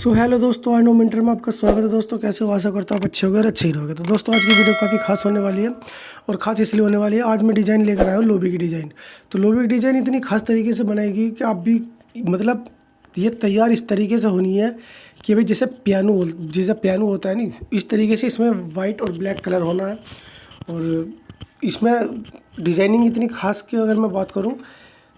So hello दोस्तों, I know मिनटर में आपका स्वागत है। दोस्तों कैसे हो? आशा करता हूँ आप अच्छे हो गए और अच्छे ही रहोगे। तो दोस्तों आज की वीडियो काफ़ी खास होने वाली है और ख़ास इसलिए होने वाली है, आज मैं डिज़ाइन लेकर आया हूँ लोबी की डिज़ाइन। तो लोबी की डिज़ाइन इतनी खास तरीके से बनाएगी कि आप भी मतलब ये तैयार इस तरीके से होनी है कि भाई जैसे पियानो होता है नहीं, इस तरीके से इसमें वाइट और ब्लैक कलर होना है। और इसमें डिज़ाइनिंग इतनी खास की अगर मैं बात करूँ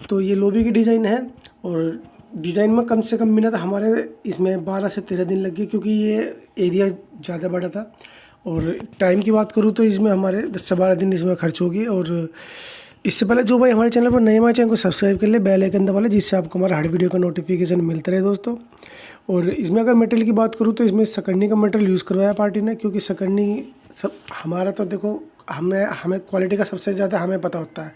तो ये लोबी की डिज़ाइन है। और डिज़ाइन में कम से कम मिनट हमारे इसमें 12 से 13 दिन लग गए, क्योंकि ये एरिया ज़्यादा बड़ा था। और टाइम की बात करूँ तो इसमें हमारे 10 से 12 दिन इसमें खर्च होगी। और इससे पहले जो भाई हमारे चैनल पर नए हमारे चैनल को सब्सक्राइब कर ले, बेल आइकन दबा ले, जिससे आपको हमारा हर वीडियो का नोटिफिकेशन मिलता रहे दोस्तों। और इसमें अगर मटेरियल की बात करूँ तो इसमें सकरनी का मटेरियल यूज़ करवाया पार्टी ने, क्योंकि सकरनी सब हमारा तो देखो हमें क्वालिटी का सबसे ज़्यादा हमें पता होता है,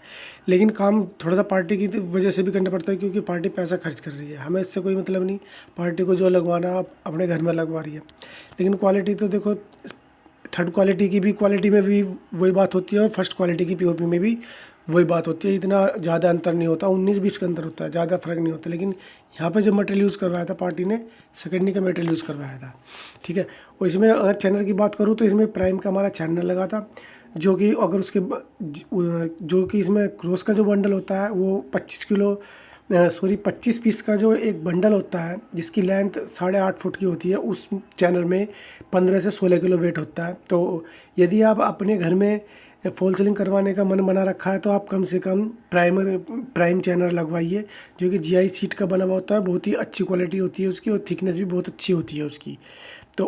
लेकिन काम थोड़ा सा पार्टी की वजह से भी करना पड़ता है, क्योंकि पार्टी पैसा खर्च कर रही है। हमें इससे कोई मतलब नहीं, पार्टी को जो लगवाना आप अपने घर में लगवा रही है। लेकिन क्वालिटी तो देखो, थर्ड क्वालिटी की भी क्वालिटी में भी वही बात होती है और फर्स्ट क्वालिटी की पीओपी में भी वही बात होती है। इतना ज़्यादा अंतर नहीं होता, 19-20 का अंतर होता है, ज़्यादा फर्क नहीं होता। लेकिन यहाँ पे जो मटेरियल यूज़ करवाया था पार्टी ने, सकरनी का मटेरियल यूज़ करवाया था, ठीक है। और इसमें अगर चैनल की बात करूँ तो इसमें प्राइम का हमारा चैनल लगा था, जो कि अगर उसके जो कि इसमें क्रॉस का जो बंडल होता है वो 25 पीस का जो एक बंडल होता है, जिसकी लेंथ 8.5 फुट की होती है, उस चैनल में 15 से 16 किलो वेट होता है। तो यदि आप अपने घर में फॉल सीलिंग करवाने का मन बना रखा है तो आप कम से कम प्राइम चैनल लगवाइए, जो कि जीआई सीट का बना हुआ होता है। बहुत ही अच्छी क्वालिटी होती है उसकी और थिकनेस भी बहुत अच्छी होती है उसकी। तो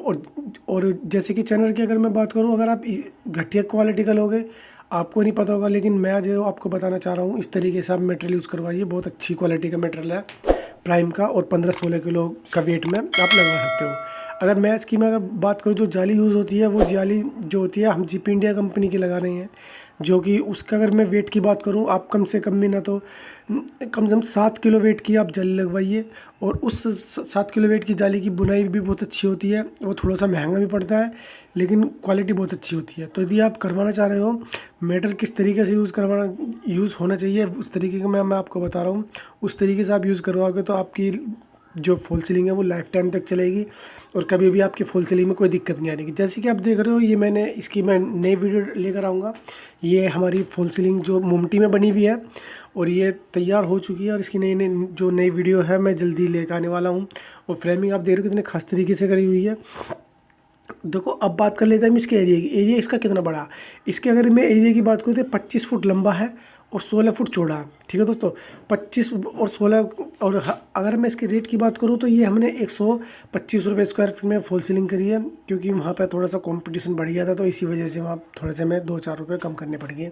और जैसे कि चैनल की अगर मैं बात करूं, अगर आप घटिया क्वालिटी का लोगे आपको नहीं पता होगा, लेकिन मैं जो आपको बताना चाह रहा हूं, इस तरीके से आप मटेरियल यूज़ करवाइए। बहुत अच्छी क्वालिटी का मटेरियल है प्राइम का, और 15-16 किलो का वेट में आप लगवा सकते हो। अगर मैं इसकी मैं अगर बात करूँ, जो जाली यूज़ होती है वो जाली जो होती है हम जीपी इंडिया कंपनी की लगा रहे हैं, जो कि उसका अगर मैं वेट की बात करूं, आप कम से कम भी ना तो कम से कम 7 किलो वेट की आप जाली लगवाइए। और उस 7 किलो वेट की जाली की बुनाई भी बहुत अच्छी होती है। वो थोड़ा सा महंगा भी पड़ता है, लेकिन क्वालिटी बहुत अच्छी होती है। तो यदि आप करवाना चाह रहे हो, मेटल किस तरीके से यूज़ होना चाहिए उस तरीके का मैं आपको बता रहा हूँ। उस तरीके से आप यूज़ करवाओगे तो आपकी जो फॉल सीलिंग है वो लाइफ टाइम तक चलेगी और कभी भी आपकी फॉल सीलिंग में कोई दिक्कत नहीं आएगी। जैसे कि आप देख रहे हो, ये मैं नई वीडियो लेकर आऊँगा। ये हमारी फॉल सीलिंग जो मोमटी में बनी हुई है और ये तैयार हो चुकी है, और इसकी नई वीडियो है मैं जल्दी लेकर आने वाला हूँ। और फ्रेमिंग आप देख रहे हो कितने खास तरीके से करी हुई है। देखो अब बात कर लेते हैं इसके एरिया की। एरिया इसका कितना बड़ा, इसके अगर मैं एरिया की बात करूँ तो 25 फुट लंबा है और 16 फुट चौड़ा है, ठीक है दोस्तों। 25 और 16 और अगर मैं इसके रेट की बात करूँ तो ये हमने 125 रुपये स्क्वायर फीट में फॉल सीलिंग करी है, क्योंकि वहाँ पे थोड़ा सा कंपटीशन बढ़ गया था, तो इसी वजह से वहाँ थोड़े से हमें 2-4 रुपये कम करने पड़ गए,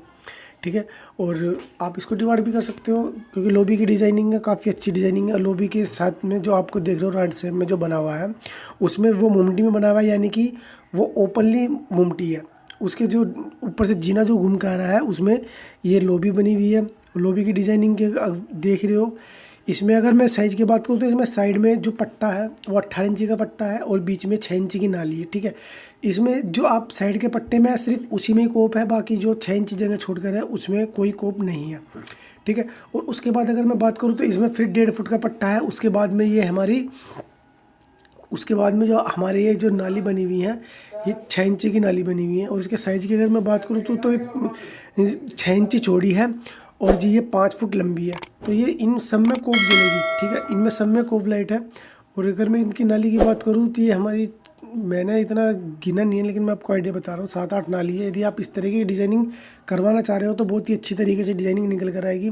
ठीक है। और आप इसको डिवाइड भी कर सकते हो, क्योंकि लोबी की डिज़ाइनिंग है, काफ़ी अच्छी डिज़ाइनिंग है। लोबी के साथ में जो आपको देख रहे हो राइट साइड में जो बना हुआ है, उसमें वो मोमटी में बना हुआ है, यानी कि वो ओपनली मोमटी है। उसके जो ऊपर से जीना जो घूम के आ रहा है, उसमें ये लोबी बनी हुई है। लोबी की डिज़ाइनिंग के देख रहे हो। इसमें अगर मैं साइज़ की बात करूँ तो इसमें साइड में जो पट्टा है वो 18 इंची का पट्टा है और बीच में 6 इंची की नाली है, ठीक है। इसमें जो आप साइड के पट्टे में सिर्फ उसी में ही कोप है, बाकी जो 6 इंची जगह छोड़कर है उसमें कोई कोप नहीं है, ठीक है। और उसके बाद अगर मैं बात करूँ तो इसमें फिर 1.5 फुट का पट्टा है। उसके बाद में जो हमारे ये जो नाली बनी हुई है, ये 6 इंची की नाली बनी हुई है। और इसके साइज़ की अगर मैं बात करूँ तो ये 6 इंची चौड़ी है और जी ये 5 फुट लंबी है। तो ये इन सब में कोप जलेगी, ठीक है। इनमें सब में कोप लाइट है। और अगर मैं इनकी नाली की बात करूँ तो ये हमारी, मैंने इतना गिना नहीं है, लेकिन मैं आपको आइडिया बता रहा हूँ, 7-8 नाली है। यदि आप इस तरीके की डिज़ाइनिंग करवाना चाह रहे हो तो बहुत ही अच्छी तरीके से डिज़ाइनिंग निकल कर आएगी।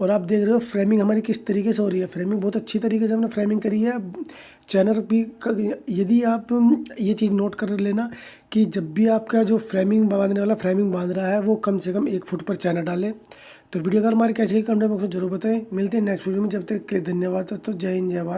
और आप देख रहे हो फ्रेमिंग हमारी किस तरीके से हो रही है। फ्रेमिंग बहुत अच्छी तरीके से हमने फ्रेमिंग करी है। चैनल भी यदि आप ये चीज़ नोट कर लेना कि जब भी आपका जो फ्रेमिंग बांध रहा है वो कम से कम 1 फुट पर चैनल डाले। तो वीडियो अगर हमारे कैसे कमेंट बॉक्स में जरूर बताएं। मिलते हैं नेक्स्ट वीडियो में, जब तक के लिए धन्यवाद। तो जय हिंद, जय भारत।